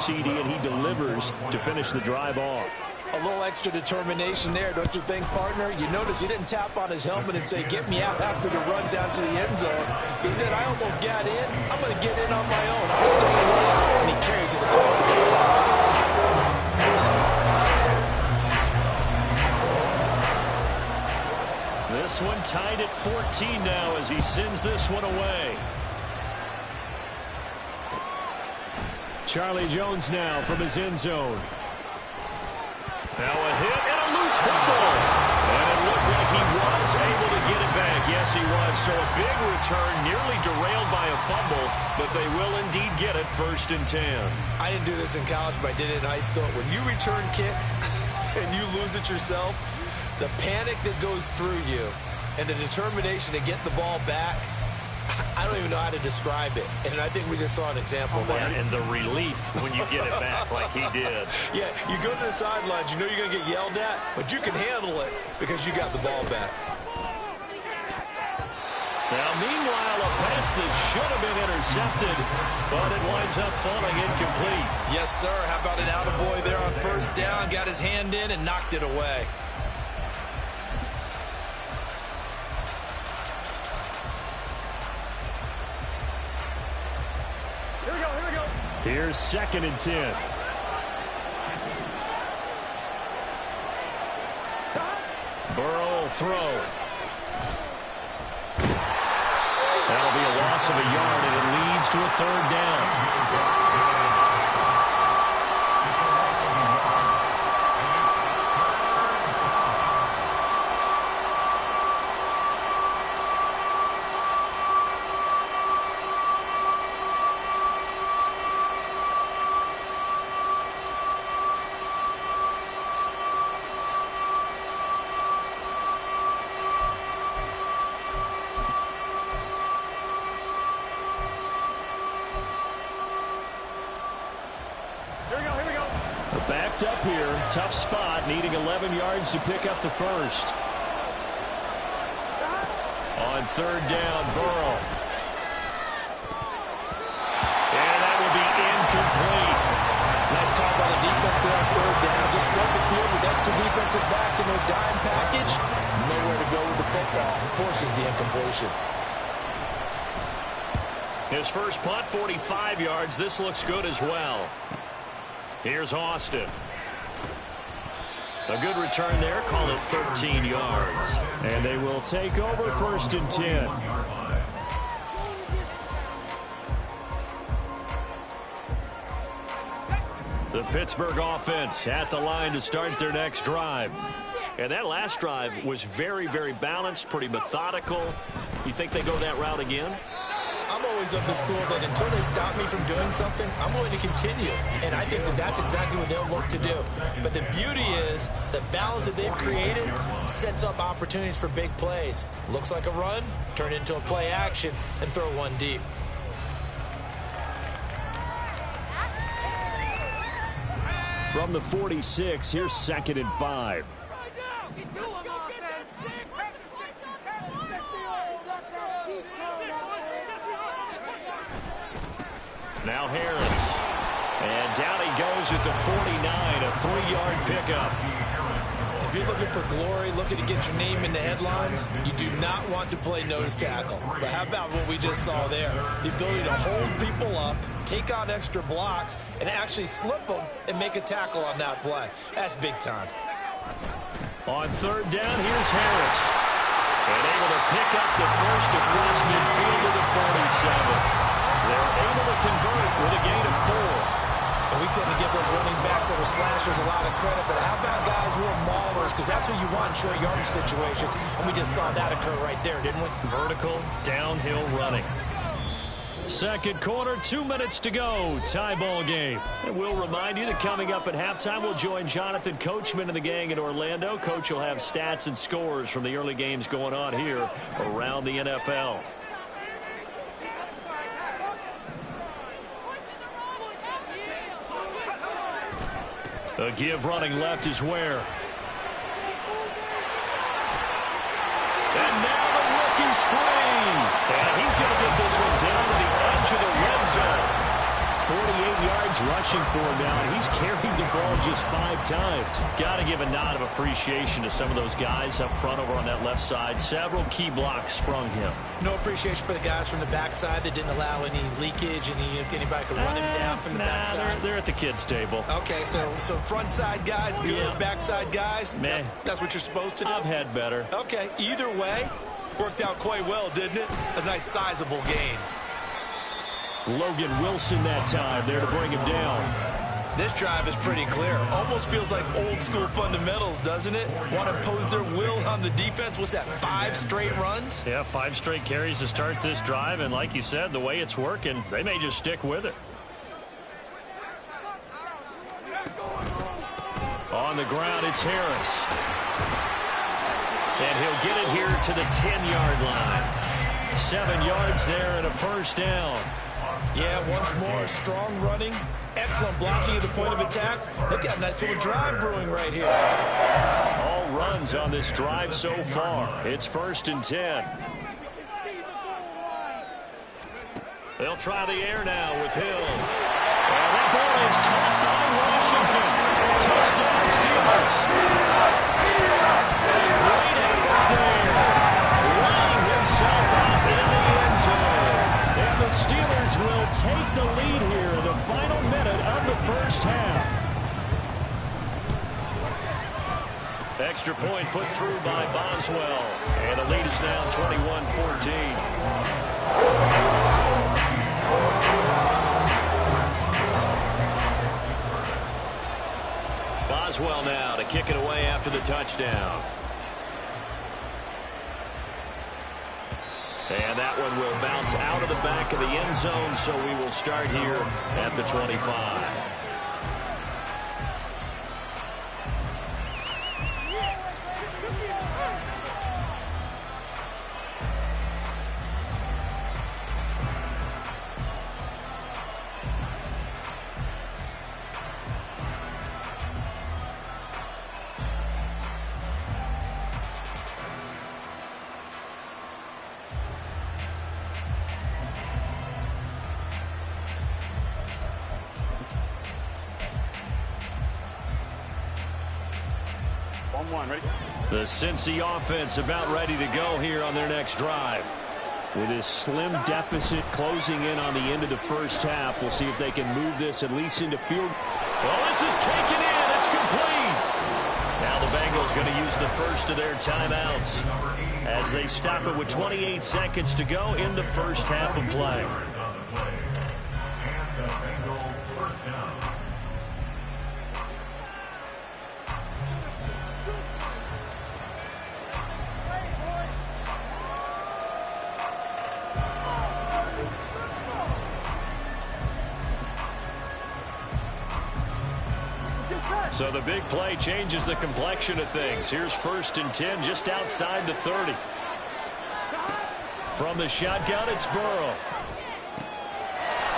CD, and he delivers to finish the drive off. A little extra determination there, don't you think, partner? You notice he didn't tap on his helmet and say, get me out after the run down to the end zone. He said, I almost got in. I'm going to get in on my own. I'm staying in. And he carries it across the goal. This one tied at 14 now as he sends this one away. Charlie Jones now from his end zone. Now a hit and a loose football. And it looked like he was able to get it back. Yes, he was. So a big return, nearly derailed by a fumble, but they will indeed get it 1st and 10. I didn't do this in college, but I did it in high school. When you return kicks and you lose it yourself, the panic that goes through you and the determination to get the ball back, I don't even know how to describe it. And I think we just saw an example there. And the relief when you get it back like he did. Yeah, you go to the sidelines, you know you're going to get yelled at, but you can handle it because you got the ball back. Now, meanwhile, a pass that should have been intercepted, but it winds up falling incomplete. Yes, sir. How about an attaboy there on 1st down? Got his hand in and knocked it away. Here's 2nd and 10. Burrow will throw. That'll be a loss of a yard, and it leads to a 3rd down. Backed up here, tough spot, needing 11 yards to pick up the 1st. On 3rd down, Burrow. And that will be incomplete. Nice call by the defense there on 3rd down. Just flood the field with extra defensive backs in their dime package. Nowhere to go with the football. Forces the incompletion. His first punt, 45 yards. This looks good as well. Here's Austin. A good return there, call it 13 yards. And they will take over 1st and 10. The Pittsburgh offense at the line to start their next drive. And that last drive was very, very balanced, pretty methodical. You think they go that route again? I'm always of the school that until they stop me from doing something, I'm going to continue. And I think that that's exactly what they'll look to do. But the beauty is the balance that they've created sets up opportunities for big plays. Looks like a run, turn into a play action, and throw one deep. From the 46, here's 2nd and 5. Now Harris. And down he goes at the 49, a 3-yard pickup. If you're looking for glory, looking to get your name in the headlines, you do not want to play nose tackle. But how about what we just saw there? The ability to hold people up, take on extra blocks, and actually slip them and make a tackle on that play. That's big time. On 3rd down, here's Harris. And able to pick up the first across midfield to the 47. They're able to convert with a gain of 4. And we tend to give those running backs that are slashers a lot of credit, but how about guys who are maulers? Because that's who you want in short yardage situations. And we just saw that occur right there, didn't we? Vertical, downhill running. 2nd quarter, 2 minutes to go. Tie ball game. And we'll remind you that coming up at halftime, we'll join Jonathan Coachman and the gang in Orlando. Coach will have stats and scores from the early games going on here around the NFL. A give running left is Ware. And now the rookie's free. And he's going to get this one down to the edge of the red zone. 48 yards rushing for him now, and he's carried the ball just 5 times. Got to give a nod of appreciation to some of those guys up front over on that left side. Several key blocks sprung him. No appreciation for the guys from the backside that didn't allow any leakage, anybody could run him down from the backside. They're at the kids' table. Okay, so front side guys, good. Yeah. Backside guys, meh. That's what you're supposed to do? I've had better. Okay, either way, worked out quite well, didn't it? A nice sizable gain. Logan Wilson that time there to bring him down. This drive is pretty clear. Almost feels like old school fundamentals, doesn't it? Want to impose their will on the defense. What's that, 5 straight runs? Yeah, 5 straight carries to start this drive, and like you said, the way it's working, they may just stick with it. On the ground, it's Harris. And he'll get it here to the 10-yard line. 7 yards there and a first down. Yeah, once more, strong running, excellent blocking at the point of attack. They've got a nice little drive brewing right here. All runs on this drive so far. It's 1st and 10. They'll try the air now with Hill. And that ball is caught by Washington. Touchdown, Steelers. A great effort there. Running himself out in the end zone. And the Steelers will take the lead here in the final minute of the first half. Extra point put through by Boswell. And the lead is now 21-14. Boswell now to kick it away after the touchdown. And that one will bounce out of the back of the end zone, so we will start here at the 25. The Cincy offense about ready to go here on their next drive. With this slim deficit closing in on the end of the first half, we'll see if they can move this at least into field. Well, this is taken in. It's complete. Now the Bengals going to use the first of their timeouts as they stop it with 28 seconds to go in the first half of play. So the big play changes the complexion of things. Here's 1st and 10 just outside the 30. From the shotgun, it's Burrow.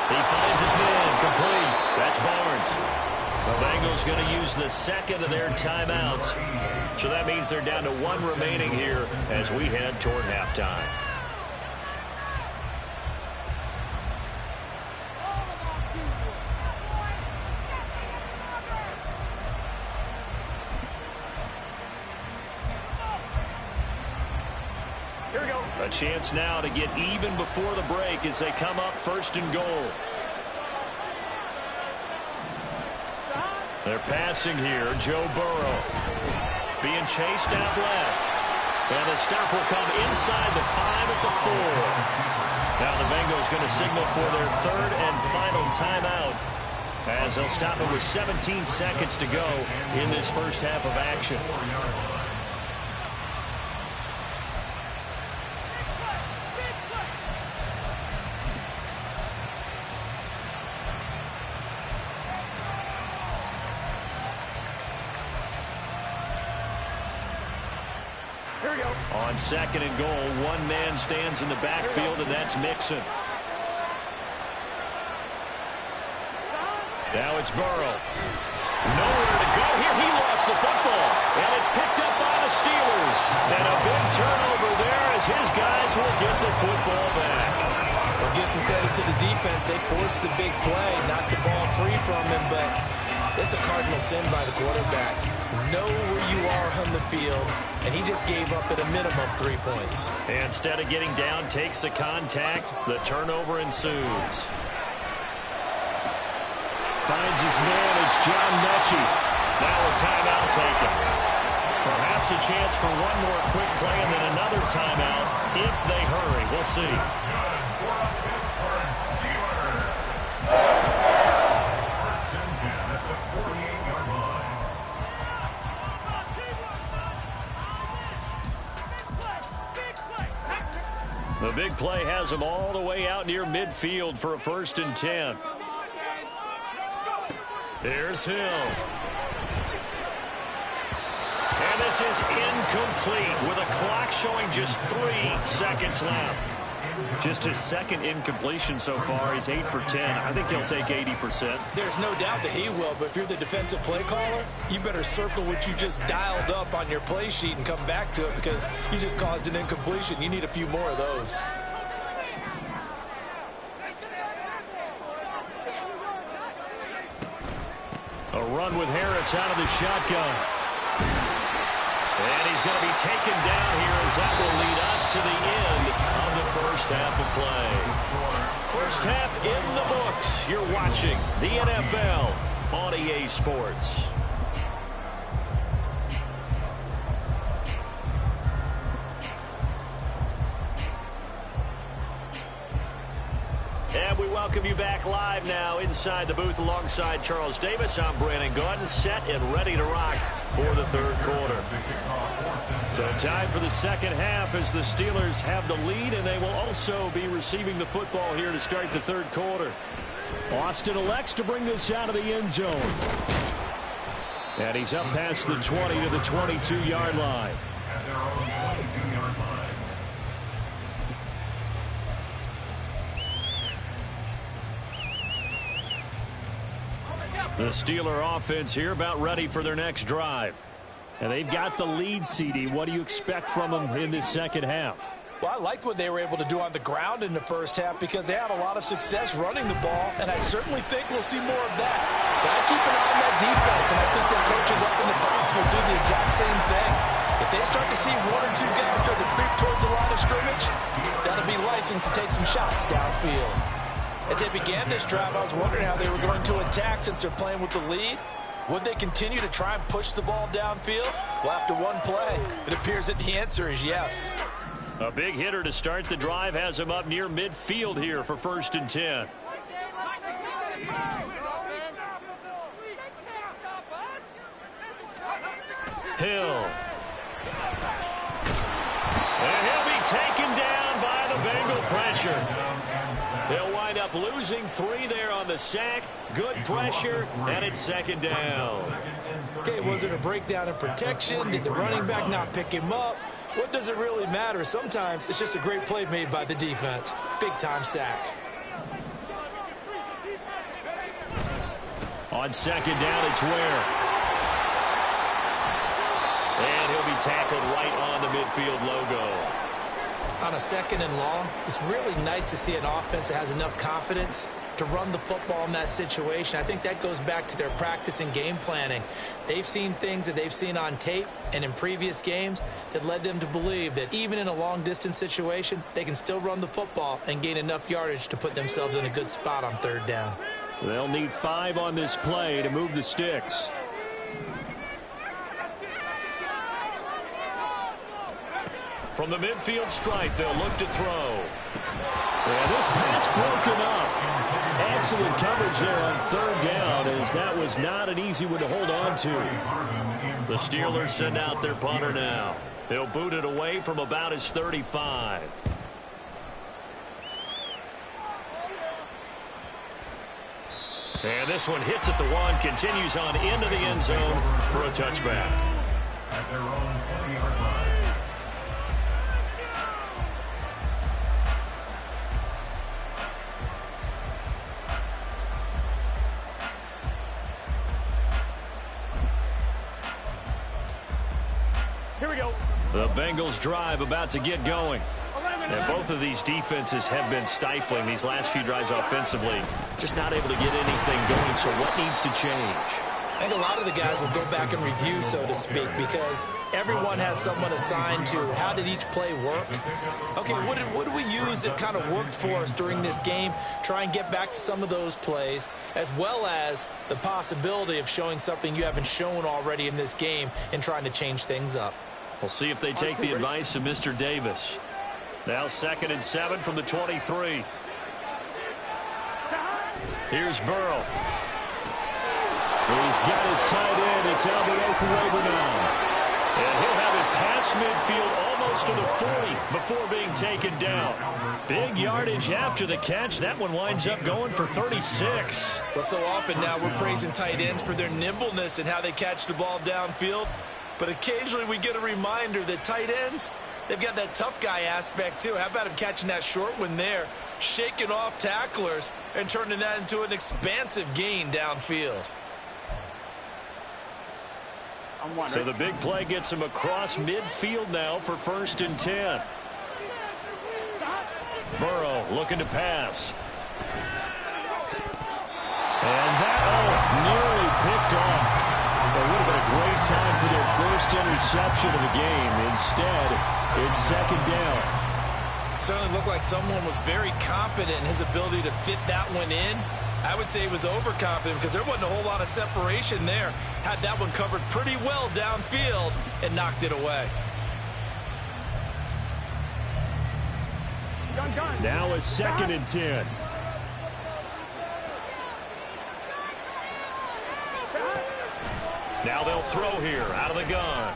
He finds his man, complete. That's Barnes. The Bengals going to use the second of their timeouts. So that means they're down to 1 remaining here as we head toward halftime. A chance now to get even before the break as they come up 1st and goal. They're passing here. Joe Burrow being chased out left. And the stop will come inside the 5 at the 4. Now the Bengals going to signal for their 3rd and final timeout as they'll stop it with 17 seconds to go in this first half of action. On 2nd and goal, 1 man stands in the backfield, and that's Mixon. Now it's Burrow. Nowhere to go here. He lost the football, and it's picked up by the Steelers. And a big turnover there as his guys will get the football back. Well, give some credit to the defense. They forced the big play, knocked the ball free from him, but it's a cardinal sin by the quarterback. Know where you are on the field, and he just gave up at a minimum 3 points. Instead of getting down, takes the contact. The turnover ensues. Finds his man. It's John Mechie. Now a timeout taken. Perhaps a chance for one more quick play and then another timeout if they hurry. We'll see. The big play has him all the way out near midfield for a 1st and 10. Here's Hill. And this is incomplete with a clock showing just 3 seconds left. Just his second incompletion so far. He's 8 for 10. I think he'll take 80%. There's no doubt that he will, but if you're the defensive play caller, you better circle what you just dialed up on your play sheet and come back to it because you just caused an incompletion. You need a few more of those. A run with Harris out of the shotgun. And he's going to be taken down here as that will lead us to the end of the first half of play. First half in the books. You're watching the NFL on EA Sports. And we welcome you back live now inside the booth alongside Charles Davis. I'm Brandon Gaudin, set and ready to rock for the third quarter. So time for the second half as the Steelers have the lead, and they will also be receiving the football here to start the third quarter. Austin elects to bring this out of the end zone. And he's up past the 20 to the 22-yard line. The Steeler offense here about ready for their next drive. And they've got the lead, CD. What do you expect from them in this second half? Well, I liked what they were able to do on the ground in the first half because they had a lot of success running the ball, and I certainly think we'll see more of that. But I keep an eye on that defense, and I think their coaches up in the box will do the exact same thing. If they start to see 1 or 2 guys start to creep towards the line of scrimmage, that'll be licensed to take some shots downfield. As they began this drive, I was wondering how they were going to attack since they're playing with the lead. Would they continue to try and push the ball downfield? Well, after one play, it appears that the answer is yes. A big hitter to start the drive has him up near midfield here for 1st and 10. Hill. And he'll be taken down by the Bengal pressure. They'll wind up losing 3 there on the sack. Good pressure, and it's 2nd down. Okay, was it a breakdown in protection? Did the running back not pick him up? What does it really matter? Sometimes it's just a great play made by the defense. Big-time sack. On 2nd down, it's Ware. And he'll be tackled right on the midfield logo. On a 2nd and long, it's really nice to see an offense that has enough confidence to run the football in that situation. I think that goes back to their practice and game planning. They've seen things that they've seen on tape and in previous games that led them to believe that even in a long-distance situation, they can still run the football and gain enough yardage to put themselves in a good spot on 3rd down. They'll need 5 on this play to move the sticks. From the midfield stripe, they'll look to throw. And this pass broken up. Excellent coverage there on 3rd down, as that was not an easy one to hold on to. The Steelers send out their punter now. They'll boot it away from about his 35. And this one hits at the 1, continues on into the end zone for a touchback. At their own 20-yard line. Here we go. The Bengals drive about to get going. And both of these defenses have been stifling these last few drives offensively. Just not able to get anything going, so what needs to change? I think a lot of the guys will go back and review, so to speak, because everyone has someone assigned to how did each play work. Okay, what did we use that kind of worked for us during this game? Try and get back to some of those plays, as well as the possibility of showing something you haven't shown already in this game and trying to change things up. We'll see if they take the advice of Mr. Davis. Now 2nd and 7 from the 23. Here's Burrow. He's got his tight end. It's Albert Okuwebe now. And he'll have it past midfield almost to the 40 before being taken down. Big yardage after the catch. That one winds up going for 36. Well, so often now we're praising tight ends for their nimbleness and how they catch the ball downfield. But occasionally we get a reminder that tight ends, they've got that tough guy aspect too. How about him catching that short one there, shaking off tacklers, and turning that into an expansive gain downfield? So the big play gets him across midfield now for 1st and 10. Burrow looking to pass. And that, nearly picked off. It would have been a great time for their first interception of the game. Instead, it's 2nd down. Certainly looked like someone was very confident in his ability to fit that one in. I would say he was overconfident because there wasn't a whole lot of separation there. Had that one covered pretty well downfield and knocked it away. Now a 2nd and 10. Now they'll throw here out of the gun.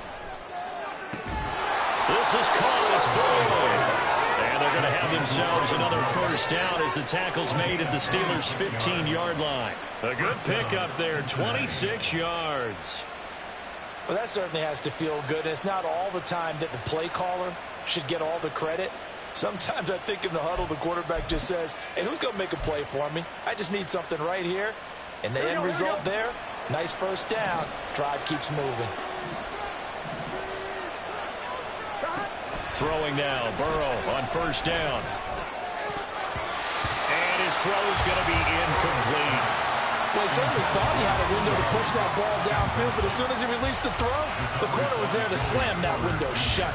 This is caught. It's Burrow. And they're going to have themselves another 1st down as the tackle's made at the Steelers' 15-yard line. A good pickup there, 26 yards. Well, that certainly has to feel good. And it's not all the time that the play caller should get all the credit. Sometimes I think in the huddle, the quarterback just says, hey, who's going to make a play for me? I just need something right here. And the end result there, nice 1st down. Drive keeps moving. Throwing now, Burrow on 1st down. And his throw's going to be incomplete. Well, he certainly thought he had a window to push that ball downfield, but as soon as he released the throw, the corner was there to slam that window shut.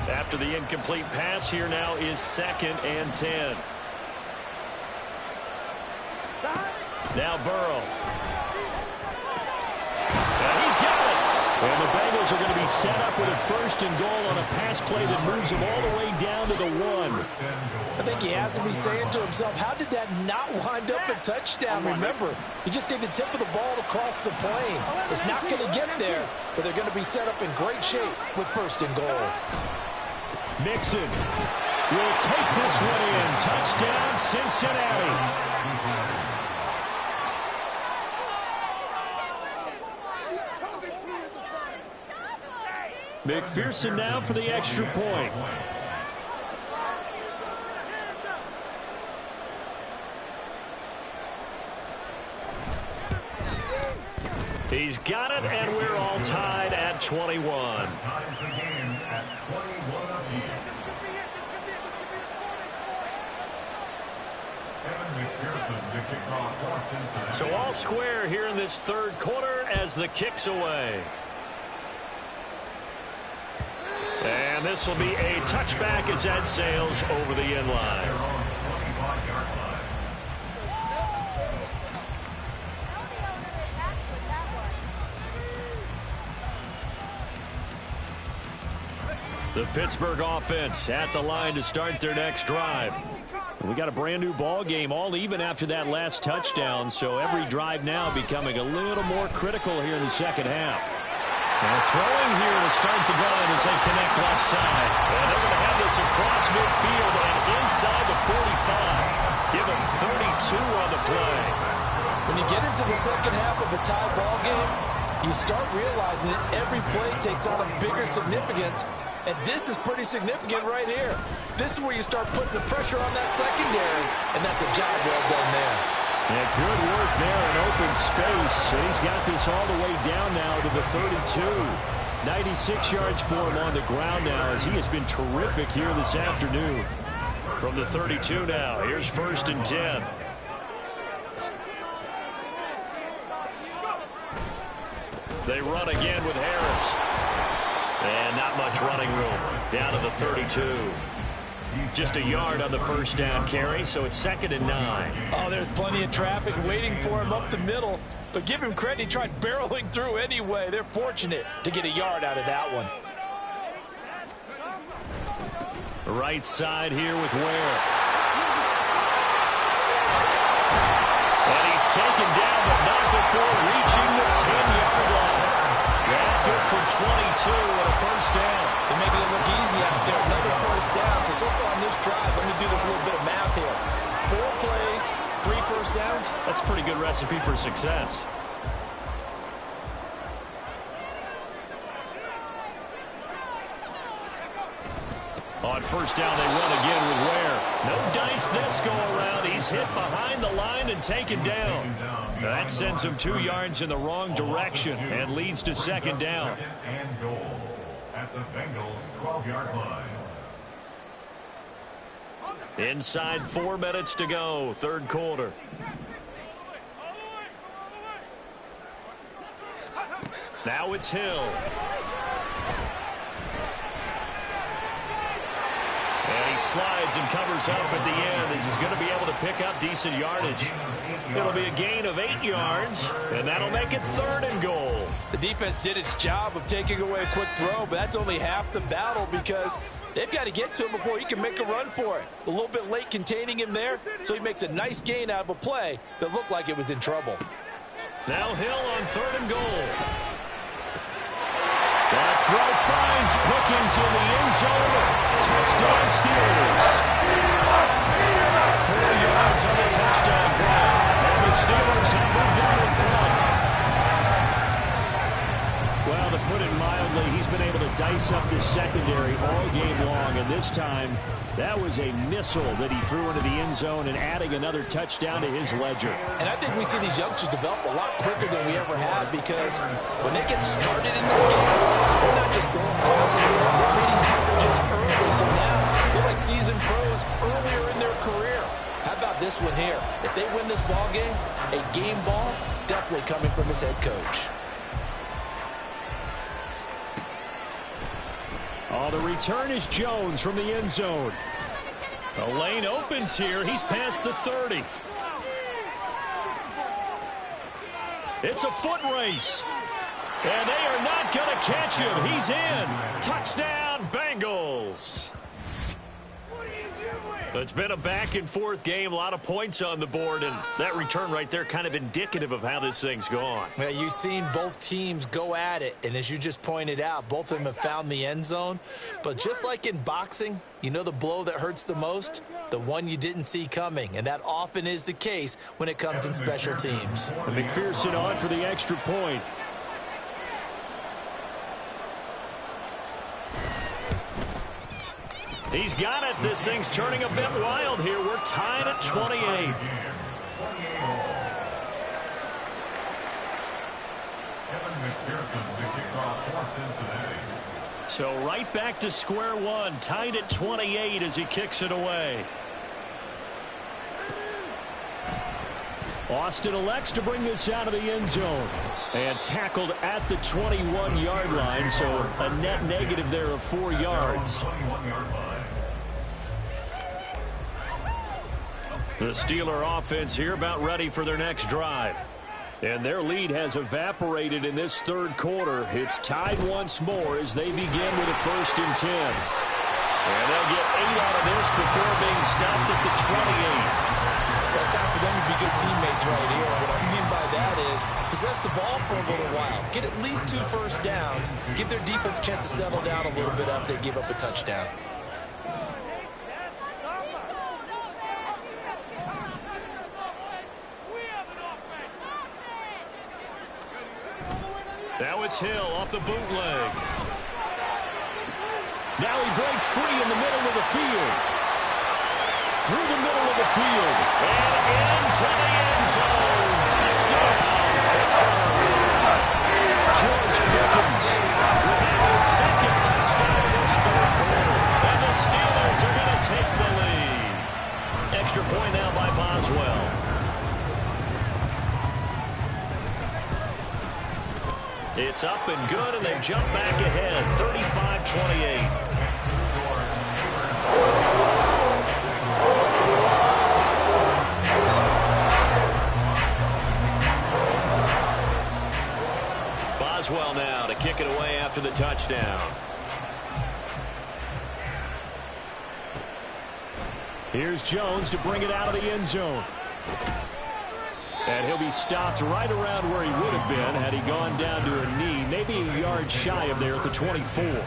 After the incomplete pass, here now is 2nd and 10. Now Burrow. And he's got it. And the Bengals are going to be set up with a 1st and goal on a pass play that moves them all the way down to the 1. I think he has to be saying to himself, how did that not wind up a touchdown? Remember, you just need the tip of the ball to cross the plane. It's not going to get there, but they're going to be set up in great shape with 1st and goal. Mixon will take this one in. Touchdown, Cincinnati. McPherson now for the extra point. He's got it, and we're all tied at 21. So all square here in this 3rd quarter as the kick's away. And this will be a touchback as that sails over the end line. The Pittsburgh offense at the line to start their next drive. We got a brand new ball game, all even after that last touchdown, so every drive now becoming a little more critical here in the 2nd half. And throwing here to start the drive as they connect left side. And they're going to have this across midfield and inside the 45. Give them 32 on the play. When you get into the 2nd half of a tie ball game, you start realizing that every play takes on a bigger significance And this is pretty significant right here. This is where you start putting the pressure on that secondary, and that's a job well done there. Yeah, good work there in open space. And he's got this all the way down now to the 32. 96 yards for him on the ground now as he has been terrific here this afternoon. From the 32 now, here's 1st and 10. They run again with Harris. And not much running room. Down to the 32. Just a yard on the first down carry, so it's 2nd and 9. Oh, there's plenty of traffic waiting for him up the middle. But give him credit, he tried barreling through anyway. They're fortunate to get a yard out of that one. Right side here with Ware. And he's taken down, but not before reaching the 10-yard line. Yeah, good for 22 and a first down. They're making it look easy out there. Another first down. So far on this drive, let me do this little bit of math here. 4 plays, 3 first downs. That's a pretty good recipe for success. On first down, they run again with Ware. No dice this go around. He's hit behind the line and taken down. That sends him 2 yards in the wrong direction and leads to 2nd down. And goal at the Bengals 12-yard line. Inside 4 minutes to go, 3rd quarter. Now it's Hill. And he slides and covers up at the end as he's going to be able to pick up decent yardage. It'll be a gain of 8 yards, and that'll make it 3rd and goal. The defense did its job of taking away a quick throw, but that's only half the battle because they've got to get to him before he can make a run for it. A little bit late containing him there, so he makes a nice gain out of a play that looked like it was in trouble. Now Hill on 3rd and goal. That throw finds Pickens in the end zone. Touchdown Steelers. 4 yards on the touchdown play. And the Steelers have moved on in front. Well, to put it mildly, he's been able to dice up this secondary all game long. And this time, that was a missile that he threw into the end zone and adding another touchdown to his ledger. And I think we see these youngsters develop a lot quicker than we ever have because when they get started in this game, they're not just throwing passes, they're reading coverages early. So now they're like seasoned pros earlier in their career. How about this one here? If they win this ball game, a game ball definitely coming from his head coach. Oh, the return is Jones from the end zone. The lane opens here. He's past the 30. It's a foot race. And they are not going to catch him. He's in. Touchdown, Bengals. It's been a back-and-forth game, a lot of points on the board, and that return right there kind of indicative of how this thing's gone. Well, you've seen both teams go at it, and as you just pointed out, both of them have found the end zone. But just like in boxing, you know the blow that hurts the most? The one you didn't see coming, and that often is the case when it comes in special teams. And McPherson on for the extra point. He's got it. This thing's turning a bit wild here. We're tied at 28. So right back to square one. Tied at 28 as he kicks it away. Austin elects to bring this out of the end zone. And tackled at the 21-yard line, so a net negative there of 4 yards. The Steeler offense here about ready for their next drive. And their lead has evaporated in this 3rd quarter. It's tied once more as they begin with a 1st and 10. And they'll get 8 out of this before being stopped at the 28. It's time for them to be good teammates right here. What I mean by that is possess the ball for a little while. Get at least 2 first downs. Give their defense a chance to settle down a little bit after they give up a touchdown. Now it's Hill off the bootleg. Now he breaks free in the middle of the field. Through the middle of the field. And into the end zone. Touchdown, Pittsburgh. George Pickens with his second touchdown in this third quarter. And the Steelers are going to take the lead. Extra point now by Boswell. It's up and good, and they jump back ahead, 35-28. Boswell now to kick it away after the touchdown. Here's Jones to bring it out of the end zone. And he'll be stopped right around where he would have been had he gone down to a knee, maybe a yard shy of there at the 24.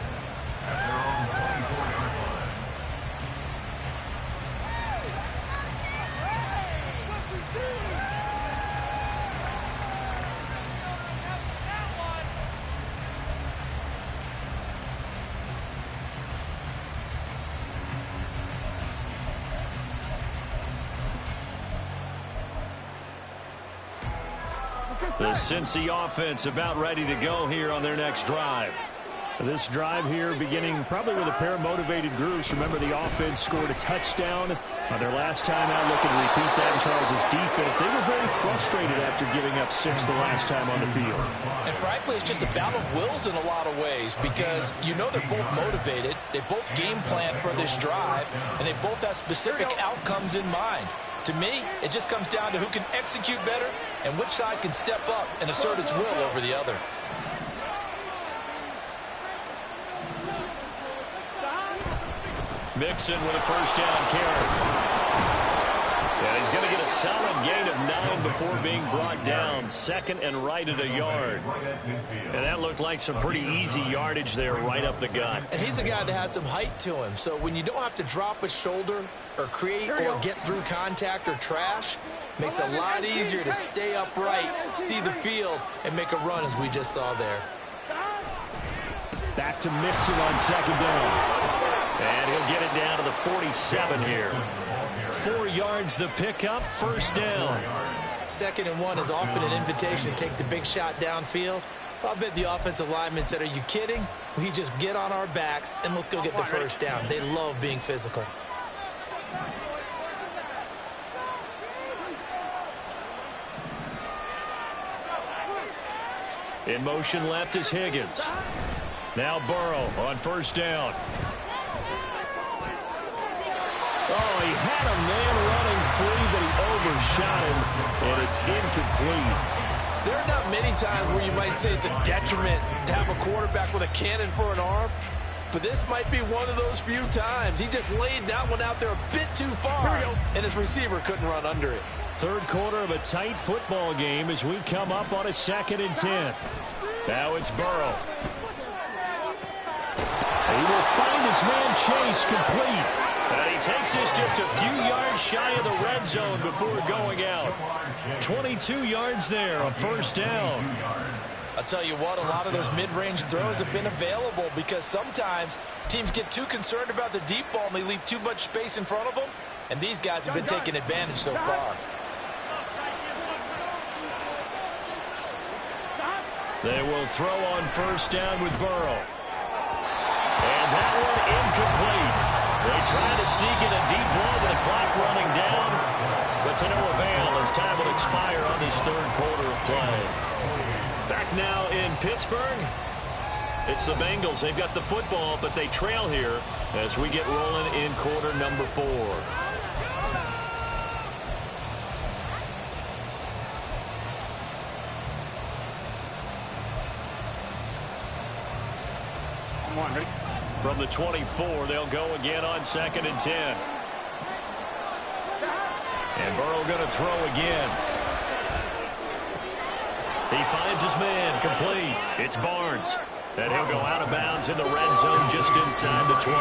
The Cincy offense about ready to go here on their next drive. This drive here beginning probably with a pair of motivated groups. Remember, the offense scored a touchdown on their last time out. Looking to repeat that in Charles' defense. They were very frustrated after giving up 6 the last time on the field. And frankly, it's just a battle of wills in a lot of ways because you know they're both motivated. They both game plan for this drive, and they both have specific outcomes in mind. To me, it just comes down to who can execute better and which side can step up and assert its will over the other. Mixon with a first down carry. Yeah, he's going to get a solid gain of 9 before being brought down. 2nd and right at a yard. And that looked like some pretty easy yardage there right up the gut. And he's a guy that has some height to him. So when you don't have to drop a shoulder or create or get through contact or trash, makes it a lot easier to stay upright, see the field, and make a run as we just saw there. Back to Mixon on 2nd down. And he'll get it down to the 47 here. 4 yards the pickup, first down. 2nd and 1 is often an invitation to take the big shot downfield. I'll bet the offensive linemen said, are you kidding? We just get on our backs and let's go get the first down. They love being physical. In motion left is Higgins. Now Burrow on first down. Oh, he had a man running free, but he overshot him, and it's incomplete. There are not many times where you might say it's a detriment to have a quarterback with a cannon for an arm, but this might be one of those few times. He just laid that one out there a bit too far, and his receiver couldn't run under it. Third quarter of a tight football game as we come up on a 2nd and 10. Now it's Burrow. He will find his man Chase complete. And he takes this just a few yards shy of the red zone before going out. 22 yards there, a first down. I'll tell you what, a lot of those mid-range throws have been available because sometimes teams get too concerned about the deep ball and they leave too much space in front of them. And these guys have been taking advantage so far. They will throw on first down with Burrow. And that one incomplete. They try to sneak in a deep ball with the clock running down, but to no avail as time will expire on this third quarter of play. Back now in Pittsburgh, it's the Bengals. They've got the football, but they trail here as we get rolling in quarter number 4. From the 24, they'll go again on 2nd and 10. And Burrow going to throw again. He finds his man, complete. It's Barnes. And he'll go out of bounds in the red zone just inside the 20.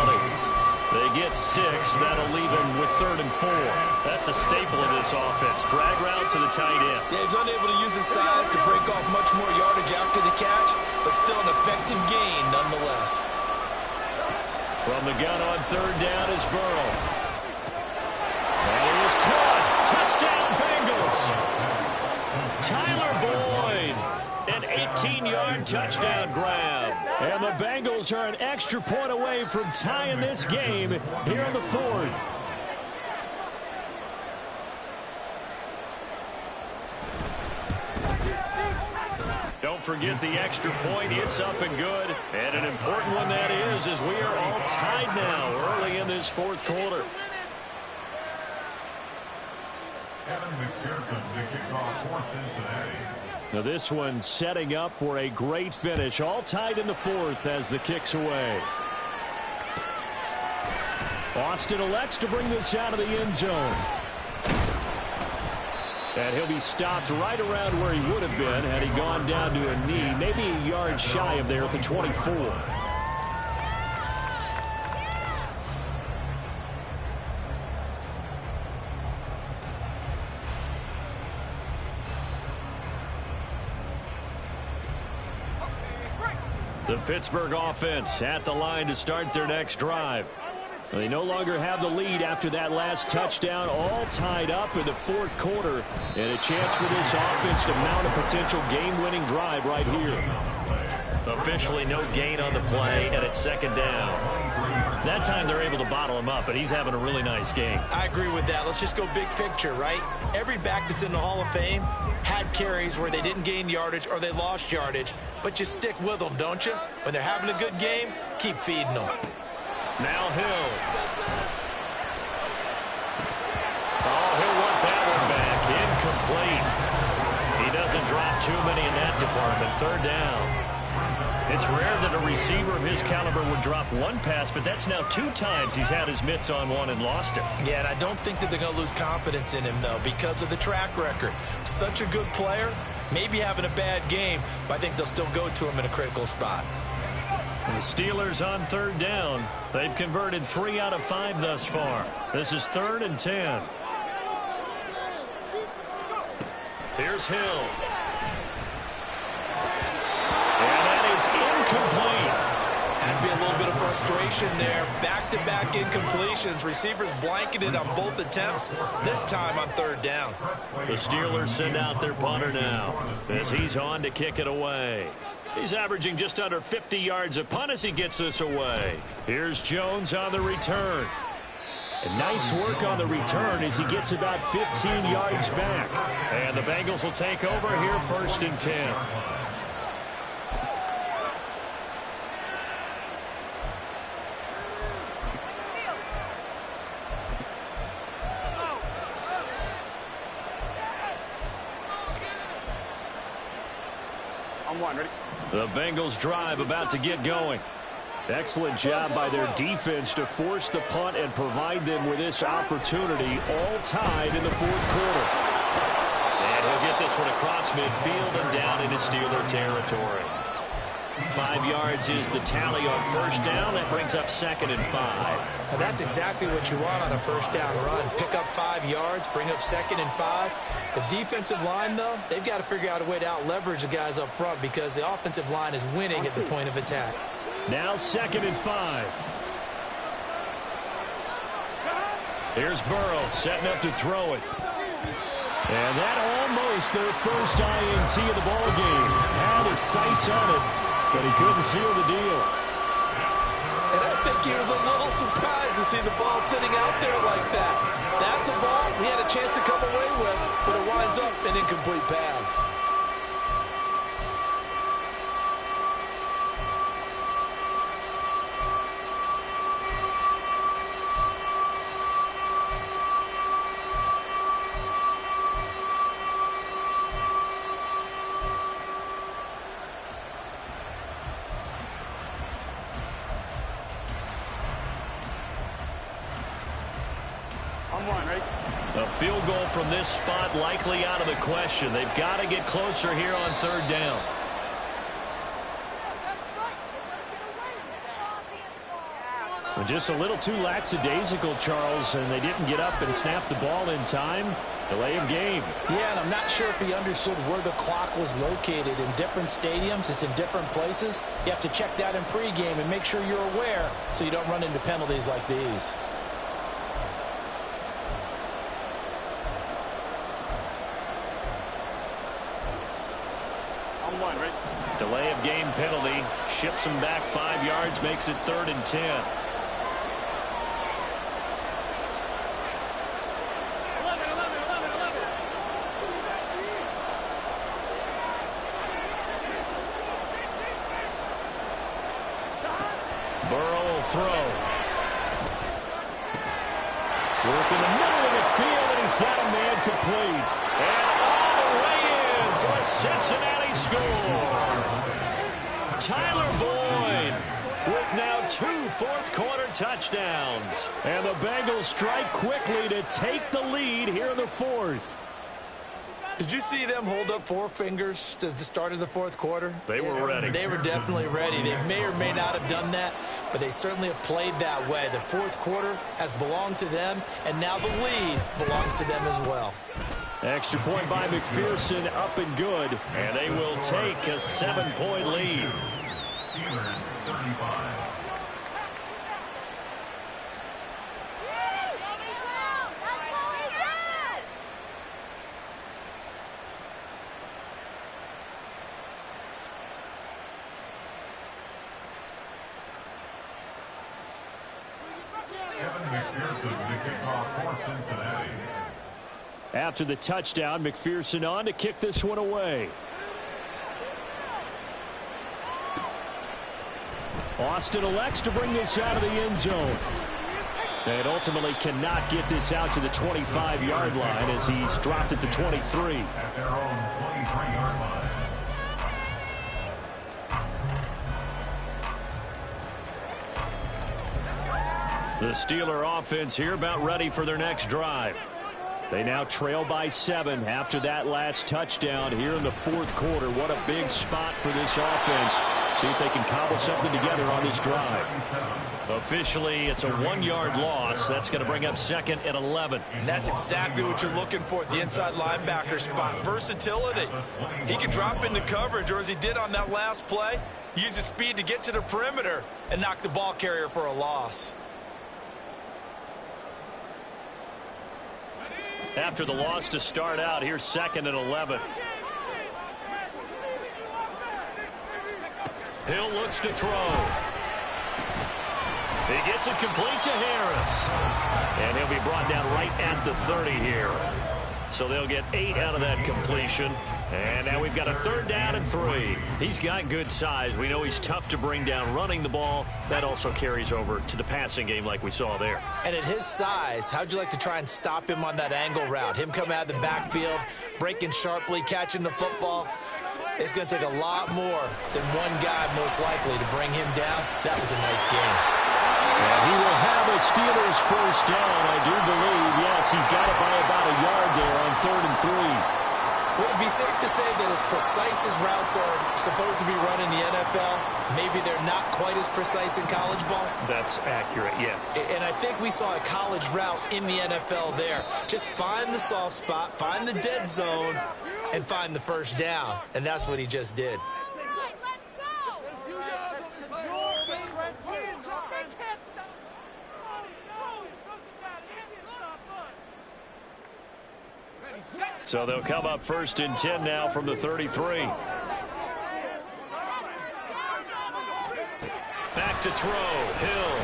They get 6. That'll leave him with 3rd and 4. That's a staple of this offense. Drag route to the tight end. Yeah, he's unable to use his size to break off much more yardage after the catch, but still an effective gain nonetheless. From the gun on third down is Burrow. And he is caught. Touchdown, Bengals. Tyler Boyd. An 18-yard touchdown grab. And the Bengals are an extra point away from tying this game here in the fourth. Don't forget the extra point. It's up and good. And an important one that is, as we are all tied now early in this fourth quarter. Evan McPherson to kick off for Cincinnati. Now this one setting up for a great finish. All tied in the fourth as the kick's away. Austin elects to bring this out of the end zone. And he'll be stopped right around where he would have been had he gone down to a knee, maybe a yard shy of there at the 24. The Pittsburgh offense at the line to start their next drive. They no longer have the lead after that last touchdown, all tied up in the fourth quarter, and a chance for this offense to mount a potential game-winning drive right here. Officially no gain on the play, and it's second down. That time they're able to bottle him up, but he's having a really nice game. I agree with that. Let's just go big picture, right? Every back that's in the Hall of Fame had carries where they didn't gain yardage or they lost yardage, but you stick with them, don't you? When they're having a good game, keep feeding them. Now Hill. Oh, he'll want that one back. Incomplete. He doesn't drop too many in that department. Third down. It's rare that a receiver of his caliber would drop one pass, but that's now 2 times he's had his mitts on one and lost it. Yeah, and I don't think that they're going to lose confidence in him, though, because of the track record. Such a good player, maybe having a bad game, but I think they'll still go to him in a critical spot. The Steelers on third down. They've converted 3 out of 5 thus far. This is 3rd and 10. Here's Hill. And that is incomplete. Has to be a little bit of frustration there. Back-to-back incompletions. Receivers blanketed on both attempts, this time on third down. The Steelers send out their punter now as he's on to kick it away. He's averaging just under 50 yards a punt as he gets this away. Here's Jones on the return. And nice work on the return as he gets about 15 yards back. And the Bengals will take over here 1st and 10. Ready? The Bengals drive about to get going. Excellent job by their defense to force the punt and provide them with this opportunity, all tied in the fourth quarter. And he'll get this one across midfield and down into Steeler territory. 5 yards is the tally on first down. That brings up 2nd and 5. And that's exactly what you want on a first down run. Pick up 5 yards, bring up 2nd and 5. The defensive line, though, they've got to figure out a way to out-leverage the guys up front because the offensive line is winning at the point of attack. Now 2nd and 5. Here's Burrow setting up to throw it. And that almost their first INT of the ball game. Had his sights on it, but he couldn't seal the deal. And I think he was a little surprised to see the ball sitting out there like that. That's a ball he had a chance to come away with, but it winds up an incomplete pass. A field goal from this spot likely out of the question. They've got to get closer here on third down. Just a little too lackadaisical, Charles, and they didn't get up and snap the ball in time. Delay of game. Yeah, and I'm not sure if he understood where the clock was located. In different stadiums, it's in different places. You have to check that in pregame and make sure you're aware so you don't run into penalties like these. Delay of game penalty. Ships him back 5 yards, makes it 3rd and 10. Burrow will throw. Work in the middle of the field, and he's got a man complete. And all the way in for a Cincinnati score. Tyler Boyd with now 2 fourth-quarter touchdowns. And the Bengals strike quickly to take the lead here in the 4th. Did you see them hold up 4 fingers to the start of the 4th quarter? They were ready. They were definitely ready. They may or may not have done that, but they certainly have played that way. The 4th quarter has belonged to them, and now the lead belongs to them as well. Extra point by McPherson, up and good. And they will take a 7-point lead. Steelers 35. Kevin McPherson to kick off for Cincinnati. After the touchdown, McPherson on to kick this one away. Austin elects to bring this out of the end zone. And ultimately cannot get this out to the 25-yard line as he's dropped at the 23. At their own 23-yard line. The Steeler offense here about ready for their next drive. They now trail by 7 after that last touchdown here in the 4th quarter. What a big spot for this offense. See if they can cobble something together on this drive. Officially, it's a 1-yard loss. That's going to bring up 2nd and 11. And that's exactly what you're looking for at the inside linebacker spot. Versatility. He can drop into coverage, or as he did on that last play, use his speed to get to the perimeter and knock the ball carrier for a loss. After the loss to start out, here's 2nd and 11. Hill looks to throw. He gets it complete to Harris. And he'll be brought down right at the 30 here. So they'll get 8 out of that completion. And now we've got a 3rd down and 3. He's got good size. We know he's tough to bring down running the ball. That also carries over to the passing game like we saw there. And at his size, how'd you like to try and stop him on that angle route? Him coming out of the backfield, breaking sharply, catching the football. It's going to take a lot more than one guy most likely to bring him down. That was a nice game. And he will have a Steelers 1st down, I do believe. Yes, he's got it by about a yard there on 3rd and 3. Would it be safe to say that as precise as routes are supposed to be run in the NFL, maybe they're not quite as precise in college ball? That's accurate, yeah. And I think we saw a college route in the NFL there. Just find the soft spot, find the dead zone, and find the 1st down. And that's what he just did. So they'll come up 1st and 10 now from the 33. Back to throw. Hill.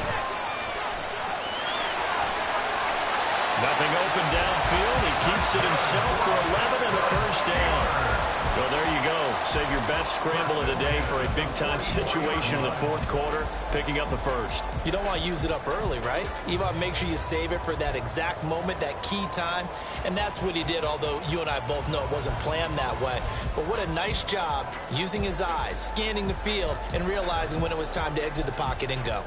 Nothing open downfield. He keeps it himself for 11 and a 1st down. Well, there you go. Save your best scramble of the day for a big-time situation in the 4th quarter, picking up the 1st. You don't want to use it up early, right? You want to make sure you save it for that exact moment, that key time. And that's what he did, although you and I both know it wasn't planned that way. But what a nice job using his eyes, scanning the field, and realizing when it was time to exit the pocket and go.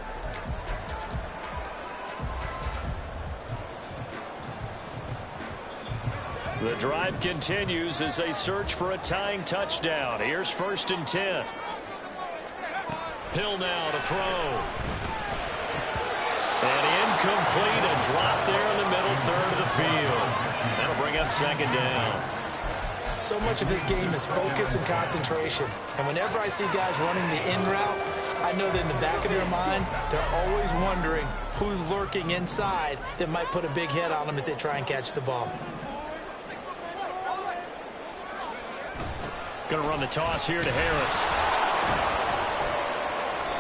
The drive continues as they search for a tying touchdown. Here's 1st and 10. Hill now to throw. And incomplete, a drop there in the middle 3rd of the field. That'll bring bring up second down. So much of his game is focus and concentration. And whenever I see guys running the in route, I know that in the back of their mind, they're always wondering who's lurking inside that might put a big hit on them as they try and catch the ball. Going to run the toss here to Harris.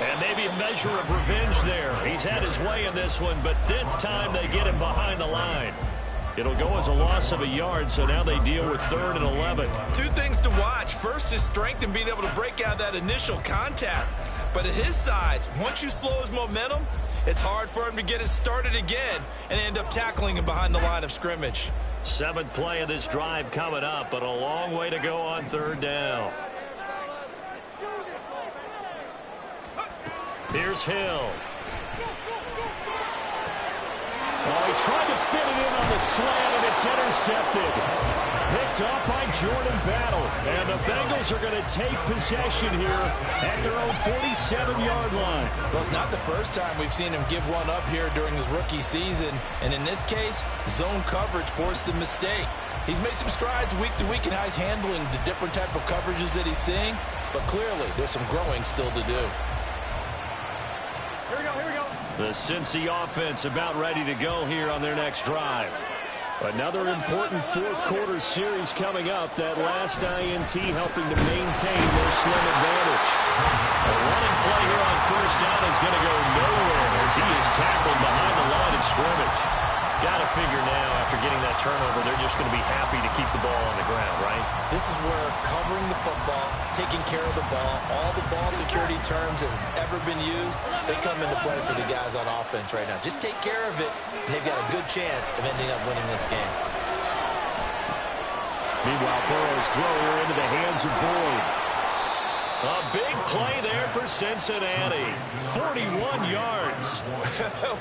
And maybe a measure of revenge there. He's had his way in this one, but this time they get him behind the line. It'll go as a loss of a yard, so now they deal with 3rd and 11. Two things to watch. First, his strength in being able to break out that initial contact. But at his size, once you slow his momentum, it's hard for him to get it started again and end up tackling him behind the line of scrimmage. 7th play of this drive coming up, but a long way to go on 3rd down. Here's Hill. Oh, he tried to fit it in on the slant, and it's intercepted. Picked off by Jordan Battle. And the Bengals are going to take possession here at their own 47-yard line. Well, it's not the first time we've seen him give one up here during his rookie season. And in this case, zone coverage forced the mistake. He's made some strides week to week in how he's handling the different type of coverages that he's seeing. But clearly, there's some growing still to do. Here we go. The Cincy offense about ready to go here on their next drive. Another important 4th quarter series coming up. That last INT helping to maintain their slim advantage. A running play here on 1st down is going to go nowhere as he is tackled behind the line of scrimmage. Got to figure now, after getting that turnover, they're just going to be happy to keep the ball on the ground, right? This is where covering the football, taking care of the ball, all the ball security terms that have ever been used, they come into play for the guys on offense right now. Just take care of it, and they've got a good chance of ending up winning this game. Meanwhile, Burrow's throw here into the hands of Boyd. A big play there for Cincinnati. 41 yards.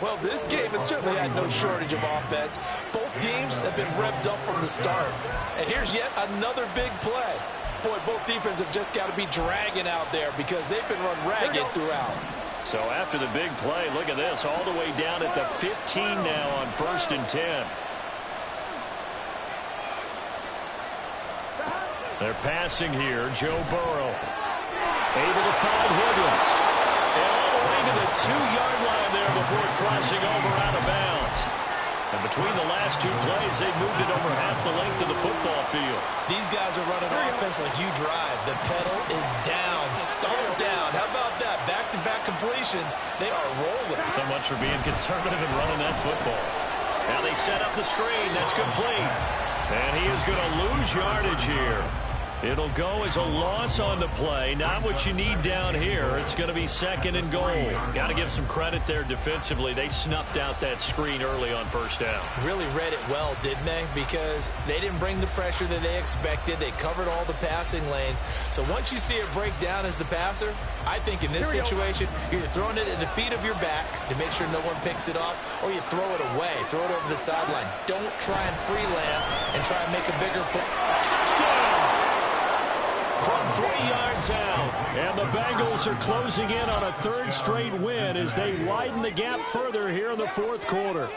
Well, this game has certainly had no shortage of offense. Both teams have been revved up from the start. And here's yet another big play. Boy, both defenses have just got to be dragging out there because they've been run ragged throughout. So after the big play, look at this, all the way down at the 15 now on 1st and 10. They're passing here, Joe Burrow. Able to find Higgins. And all the way to the 2-yard line there before crossing over out of bounds. And between the last 2 plays, they've moved it over half the length of the football field. These guys are running offense like you drive. The pedal is down, stomped down. How about that? Back-to-back completions. They are rolling. So much for being conservative and running that football. Now they set up the screen. That's complete. And he is going to lose yardage here. It'll go as a loss on the play. Not what you need down here. It's going to be 2nd and goal. Got to give some credit there defensively. They snuffed out that screen early on 1st down. Really read it well, didn't they? Because they didn't bring the pressure that they expected. They covered all the passing lanes. So once you see it break down as the passer, I think in this situation, you're either throwing it at the feet of your back to make sure no one picks it up, or you throw it away, throw it over the sideline. Don't try and freelance and try and make a bigger play. Touchdown! From 3 yards out. And the Bengals are closing in on a 3rd straight win as they widen the gap further here in the 4th quarter.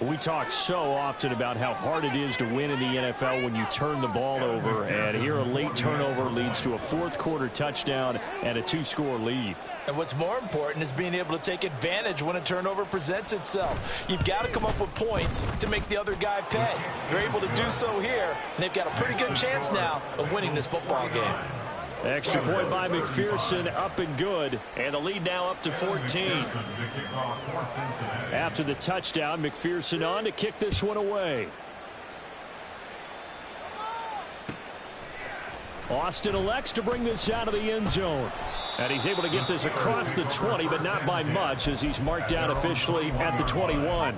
We talk so often about how hard it is to win in the NFL when you turn the ball over. And here a late turnover leads to a 4th quarter touchdown and a 2-score lead. And what's more important is being able to take advantage when a turnover presents itself. You've got to come up with points to make the other guy pay. They're able to do so here, and they've got a pretty good chance now of winning this football game. Extra point by McPherson, up and good. And the lead now up to 14. After the touchdown, McPherson on to kick this one away. Austin elects to bring this out of the end zone. And he's able to get this across the 20, but not by much as he's marked down officially at the 21.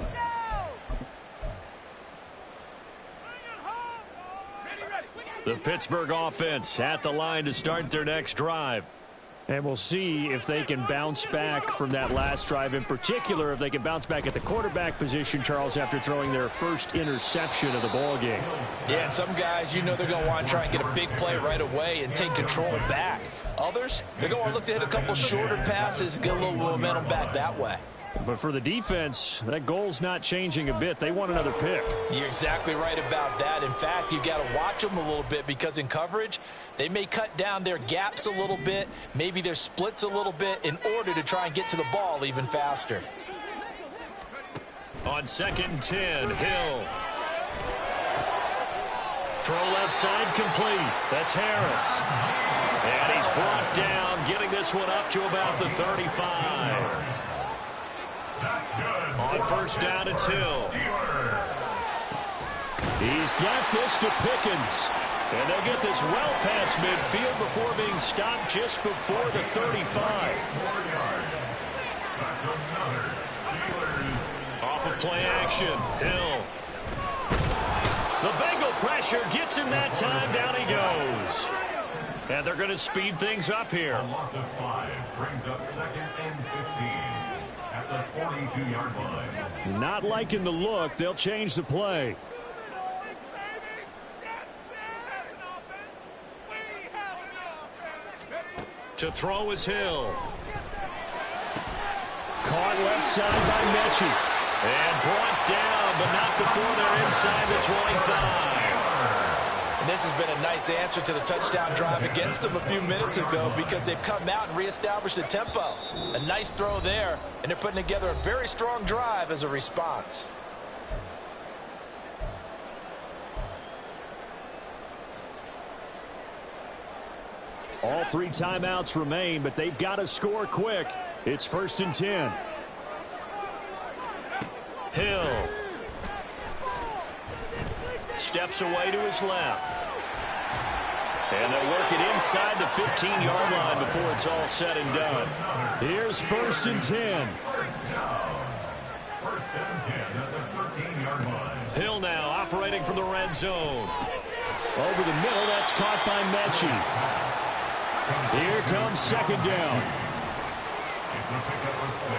The Pittsburgh offense at the line to start their next drive. And we'll see if they can bounce back from that last drive. In particular, if they can bounce back at the quarterback position, Charles, after throwing their first interception of the ballgame. Yeah, and some guys, you know they're going to want to try and get a big play right away and take control back. Others, they're going to look to hit a couple shorter passes, get a little momentum back that way. But for the defense, that goal's not changing a bit. They want another pick. You're exactly right about that. In fact, you've got to watch them a little bit because in coverage, they may cut down their gaps a little bit, maybe their splits a little bit in order to try and get to the ball even faster. On 2nd and 10, Hill. Throw left side complete. That's Harris. And he's brought down, getting this one up to about the 35. On 1st down, it's Hill. He's got this to Pickens. And they'll get this well past midfield before being stopped just before the 35. Off of play action, Hill. The Bengal pressure gets him that time. Down he goes. And they're going to speed things up here. A loss of 5 brings up 2nd and 15 at the 42-yard line. Not liking the look. They'll change the play. To throw is Hill. Caught left side by Mechie. And brought down, but not before they're inside the 25. And this has been a nice answer to the touchdown drive against them a few minutes ago because they've come out and reestablished the tempo. A nice throw there, and they're putting together a very strong drive as a response. All 3 timeouts remain, but they've got to score quick. It's 1st and 10. Hill. Steps away to his left. And they'll work it inside the 15-yard line before it's all said and done. Here's 1st and 10. 1st and 10 at the 13-yard line. Hill now operating from the red zone. Over the middle, that's caught by Mechie. Here comes 2nd down. It's a pickup of 6.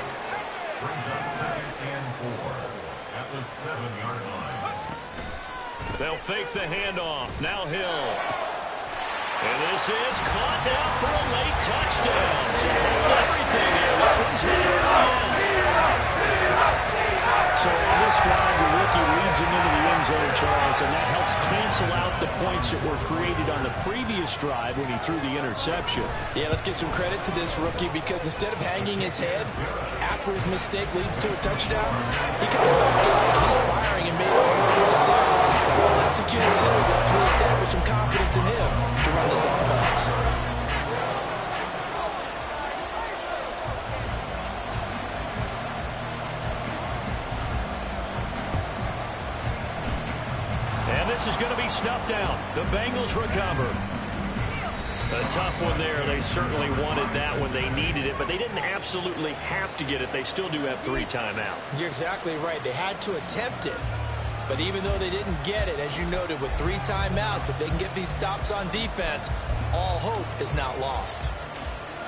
Brings up 2nd and 4 at the 7-yard line. They'll fake the handoff. Now Hill. And this is caught now for a late touchdown. So everything here. This one's So in this drive, the rookie leads him into the end zone, Charles, and that helps cancel out the points that were created on the previous drive when he threw the interception. Yeah, let's give some credit to this rookie because instead of hanging his head after his mistake leads to a touchdown, he comes back out and he's firing and made over right there. Well executed series helps reestablish some confidence in him to run this offense. And this is going to be snuffed out. The Bengals recover. A tough one there. They certainly wanted that when they needed it, but they didn't absolutely have to get it. They still do have 3 timeouts. You're exactly right. They had to attempt it. But even though they didn't get it, as you noted, with 3 timeouts, if they can get these stops on defense, all hope is not lost.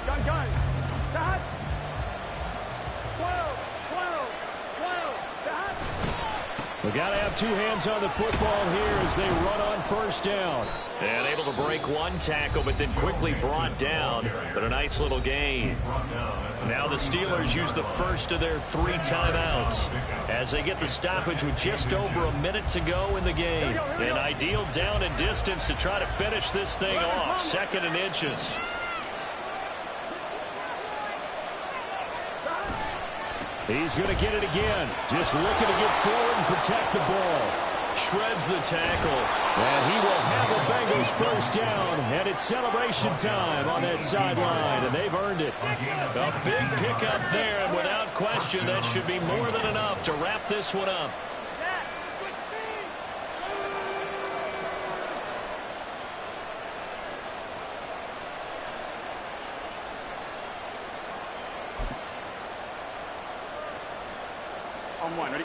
Gun. We got to have 2 hands on the football here as they run on 1st down. And able to break 1 tackle, but then quickly brought down. But a nice little gain. Now the Steelers use the first of their 3 timeouts as they get the stoppage with just over a minute to go in the game. An ideal down and distance to try to finish this thing off. 2nd and inches. He's going to get it again. Just looking to get forward and protect the ball. Shreds the tackle. And he will have the Bengals 1st down. And it's celebration time on that sideline. And they've earned it. A big pickup there. And without question, that should be more than enough to wrap this one up. On 1, ready?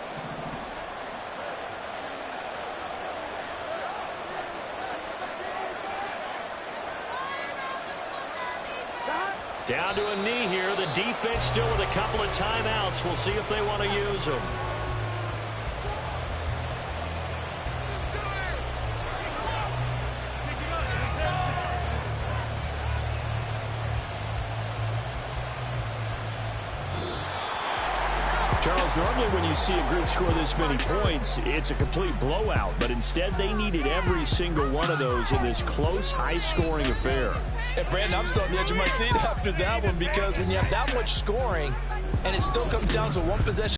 Down to a knee here. The defense still with a couple of timeouts. We'll see if they want to use them. Charles, normally when you see a group score this many points, it's a complete blowout. But instead, they needed every single one of those in this close, high-scoring affair. And, Brandon, I'm still on the edge of my seat after that one, because when you have that much scoring and it still comes down to one possession